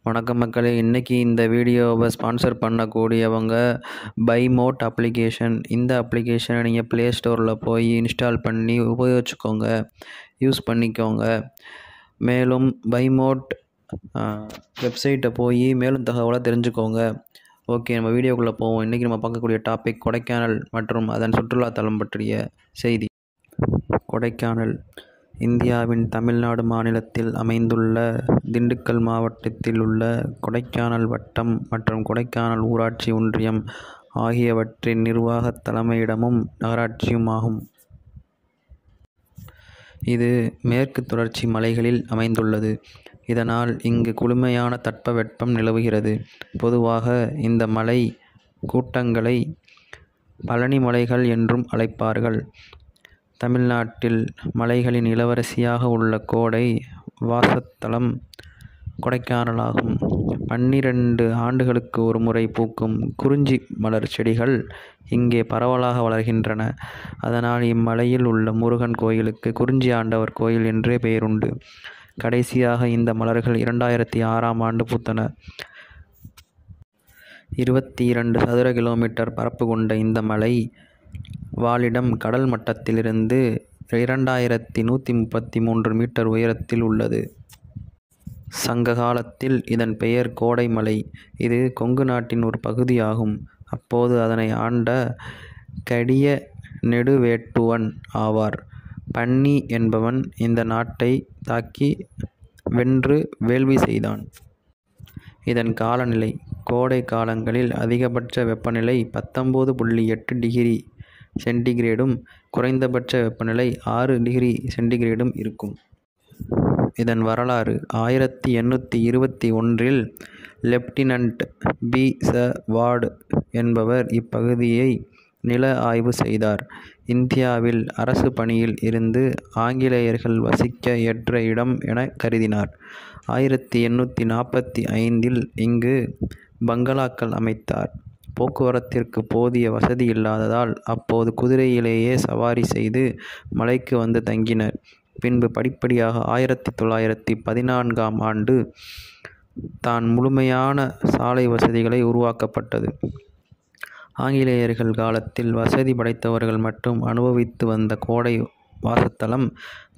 வணக்கம் மக்களே. இன்றைக்கி இந்த வீடியோவை ஸ்பான்சர் பண்ணக்கூடியவங்க பைமோட் அப்ளிகேஷன். இந்த அப்ளிகேஷனை நீங்கள் ப்ளே ஸ்டோரில் போய் இன்ஸ்டால் பண்ணி உபயோகிச்சுக்கோங்க, யூஸ் பண்ணிக்கோங்க. மேலும் பைமோட் வெப்சைட்டை போய் மேலும் தகவலை தெரிஞ்சுக்கோங்க. ஓகே, நம்ம வீடியோக்குள்ளே போவோம். இன்றைக்கி நம்ம பார்க்கக்கூடிய டாபிக் கொடைக்கானல் மற்றும் அதன் சுற்றுலாத்தலம் பற்றிய செய்தி. கொடைக்கானல் இந்தியாவின் தமிழ்நாடு மாநிலத்தில் அமைந்துள்ள திண்டுக்கல் மாவட்டத்தில் உள்ள கொடைக்கானல் வட்டம் மற்றும் கொடைக்கானல் ஊராட்சி ஒன்றியம் ஆகியவற்றின் நிர்வாக தலைமையிடமும் நகராட்சியுமாகும். இது மேற்கு தொடர்ச்சி மலைகளில் அமைந்துள்ளது. இதனால் இங்கு குளுமையான தட்பவெப்பம் நிலவுகிறது. பொதுவாக இந்த மலை கூட்டங்களை பழனி மலைகள் என்றும் அழைப்பார்கள். தமிழ்நாட்டில் மலைகளின் இளவரசியாக உள்ள கோடை வாசத்தலம் கொடைக்கானலாகும். 12 ஆண்டுகளுக்கு ஒரு முறை பூக்கும் குறிஞ்சி மலர் செடிகள் இங்கே பரவலாக வளர்கின்றன. அதனால் இம்மலையில் உள்ள முருகன் கோயிலுக்கு குறிஞ்சி ஆண்டவர் கோயில் என்றே பெயருண்டு. கடைசியாக இந்த மலர்கள் 2006ஆம் ஆண்டு பூத்தன. 22 சதுர கிலோமீட்டர் பரப்பு கொண்ட இந்த மலை வாழிடம் கடல் மட்டத்திலிருந்து 2133 மீட்டர் உயரத்தில் உள்ளது. சங்க காலத்தில் இதன் பெயர் கோடைமலை. இது கொங்கு நாட்டின் ஒரு பகுதியாகும். அப்போது அதனை ஆண்ட கடிய நெடுவேட்டுவன் ஆவார். பன்னி என்பவன் இந்த நாட்டை தாக்கி வென்று வேள்வி செய்தான். இதன் காலநிலை கோடை காலங்களில் அதிகபட்ச வெப்பநிலை 19.8 டிகிரி சென்டிகிரேடும் குறைந்தபட்ச வெப்பநிலை 6 டிகிரி சென்டிகிரேடும் இருக்கும். இதன் வரலாறு 1821இல் லெப்டினன்ட் பி. ச. வார்டு என்பவர் இப்பகுதியை நில ஆய்வு செய்தார். இந்தியாவில் அரசு பணியில் இருந்து ஆங்கிலேயர்கள் வசிக்க ஏற்ற இடம் என கருதினார். 1845இல் இங்கு பங்களாக்கள் அமைத்தார். போக்குவரத்திற்கு போதிய வசதி இல்லாததால் அப்போது குதிரையிலேயே சவாரி செய்து மலைக்கு வந்து தங்கினர். பின்பு படிப்படியாக 1914ஆம் ஆண்டு தான் முழுமையான சாலை வசதிகளை உருவாக்கப்பட்டது. ஆங்கிலேயர்கள் காலத்தில் வசதி படைத்தவர்கள் மட்டும் அனுபவித்து வந்த கோடை வாசத்தலம்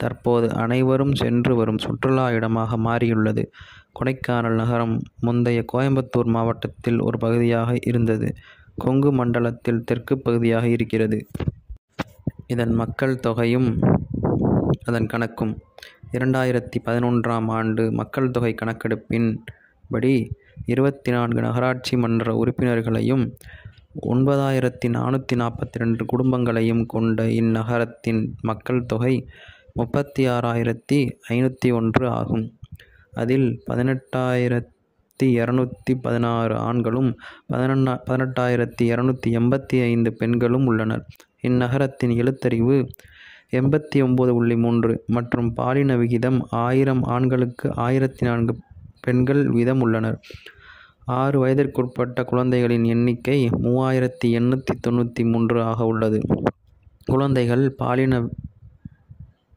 தற்போது அனைவரும் சென்று வரும் சுற்றுலா இடமாக மாறியுள்ளது. கொடைக்கானல் நகரம் முந்தைய கோயம்புத்தூர் மாவட்டத்தில் ஒரு பகுதியாக இருந்தது. கொங்கு மண்டலத்தில் தெற்கு பகுதியாக இருக்கிறது. இதன் மக்கள் தொகையும் அதன் கணக்கும் 2011ஆம் ஆண்டு மக்கள் தொகை கணக்கெடுப்பின் படி 24 நகராட்சி மன்ற உறுப்பினர்களையும் 9442 குடும்பங்களையும் கொண்ட இந்நகரத்தின் மக்கள் தொகை 36,501 ஆகும். அதில் 18,216 ஆண்களும் 18,285 பெண்களும் உள்ளனர். இந்நகரத்தின் எழுத்தறிவு 89.3 மற்றும் பாலின விகிதம் 1000 ஆண்களுக்கு 1004 பெண்கள் வீதம் உள்ளனர். 6 வயதிற்குட்பட்ட குழந்தைகளின் எண்ணிக்கை 3893 ஆக உள்ளது. குழந்தைகள் பாலின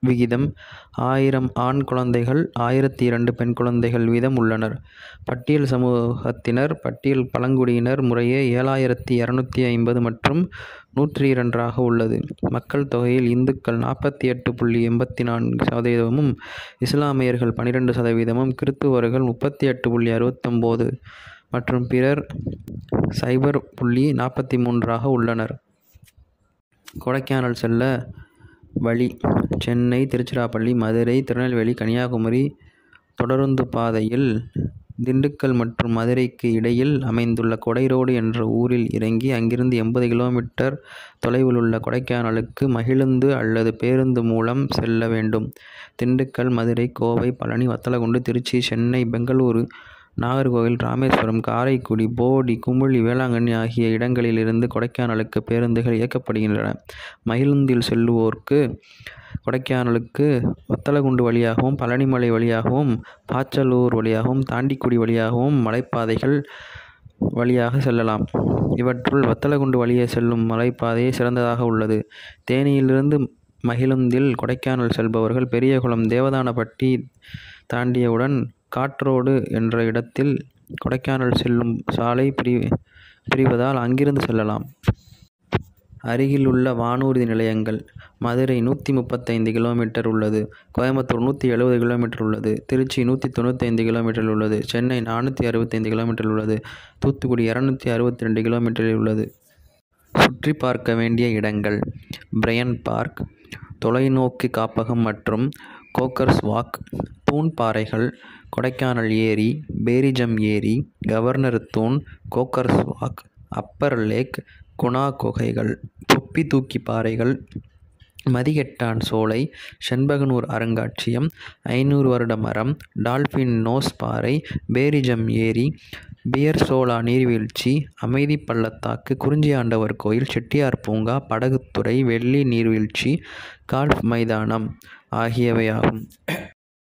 விகிதம் 1000 ஆண் குழந்தைகள் 1002 பெண் குழந்தைகள் வீதம் உள்ளனர். பட்டியல் சமூகத்தினர் பட்டியல் பழங்குடியினர் முறையே 7250 மற்றும் 102 உள்ளது. மக்கள் தொகையில் இந்துக்கள் 48.84% இஸ்லாமியர்கள் 12% கிறித்துவர்கள் 38.69 மற்றும் பிறர் 0.43 உள்ளனர். கொடைக்கானல் செல்ல வழி சென்னை, திருச்சிராப்பள்ளி, மதுரை, திருநெல்வேலி, கன்னியாகுமரி தொடருந்து பாதையில் திண்டுக்கல் மற்றும் மதுரைக்கு இடையில் அமைந்துள்ள கொடை ரோடு என்ற ஊரில் இறங்கி அங்கிருந்து 80 கிலோமீட்டர் தொலைவில் உள்ள கொடைக்கானலுக்கு மகிழுந்து அல்லது பேருந்து மூலம் செல்ல வேண்டும். திண்டுக்கல், மதுரை, கோவை, பழனி, வத்தலகுண்டு, திருச்சி, சென்னை, பெங்களூரு, நாகர்கோவில், ராமேஸ்வரம், காரைக்குடி, போடி, குமுளி, வேளாங்கண்ணி ஆகிய இடங்களிலிருந்து கொடைக்கானலுக்கு பேருந்துகள் இயக்கப்படுகின்றன. மகிழுந்தில் செல்லுவோருக்கு கொடைக்கானலுக்கு வத்தலகுண்டு வழியாகவும், பழனிமலை வழியாகவும், பாச்சலூர் வழியாகவும், தாண்டிக்குடி வழியாகவும் மலைப்பாதைகள் வழியாக செல்லலாம். இவற்றுள் வத்தலகுண்டு வழியே செல்லும் மலைப்பாதையே சிறந்ததாக உள்ளது. தேனியிலிருந்து மகிழுந்தில் கொடைக்கானல் செல்பவர்கள் பெரியகுளம், தேவதானப்பட்டி தாண்டியவுடன் காட்ரோடு என்ற இடத்தில் கொடைக்கானல் செல்லும் சாலை பிரிவதால் அங்கிருந்து செல்லலாம். அருகிலுள்ள வானூர்தி நிலையங்கள்: மதுரை 135 கிலோமீட்டர் உள்ளது. கோயம்புத்தூர் 170 கிலோமீட்டர் உள்ளது. திருச்சி 195 கிலோமீட்டரில் உள்ளது. சென்னை 465 கிலோமீட்டரில் உள்ளது. தூத்துக்குடி 262 கிலோமீட்டரில் உள்ளது. சுற்றி பார்க்க வேண்டிய இடங்கள்: பிரையன் பார்க், தொலைநோக்கு காப்பகம் மற்றும் கோக்கர்ஸ் வாக், தூண் பாறைகள், கொடைக்கானல் ஏரி, பேரிஜம் ஏரி, கவர்னர் தூண், கோக்கர்ஸ் வாக், அப்பர் லேக், குணா குகைகள், தொப்பி தூக்கி பாறைகள், மதிகெட்டான் சோலை, செண்பகனூர் அருங்காட்சியகம், 500 வருட மரம், டால்பின் நோஸ் பாறை, பேரிஜம் ஏரி, பியர்சோலா நீர்வீழ்ச்சி, அமைதி பள்ளத்தாக்கு, குறிஞ்சியாண்டவர் கோயில், செட்டியார் பூங்கா, படகுத்துறை, வெள்ளி நீர்வீழ்ச்சி, கால்ஃப் மைதானம் ஆகியவையாகும்.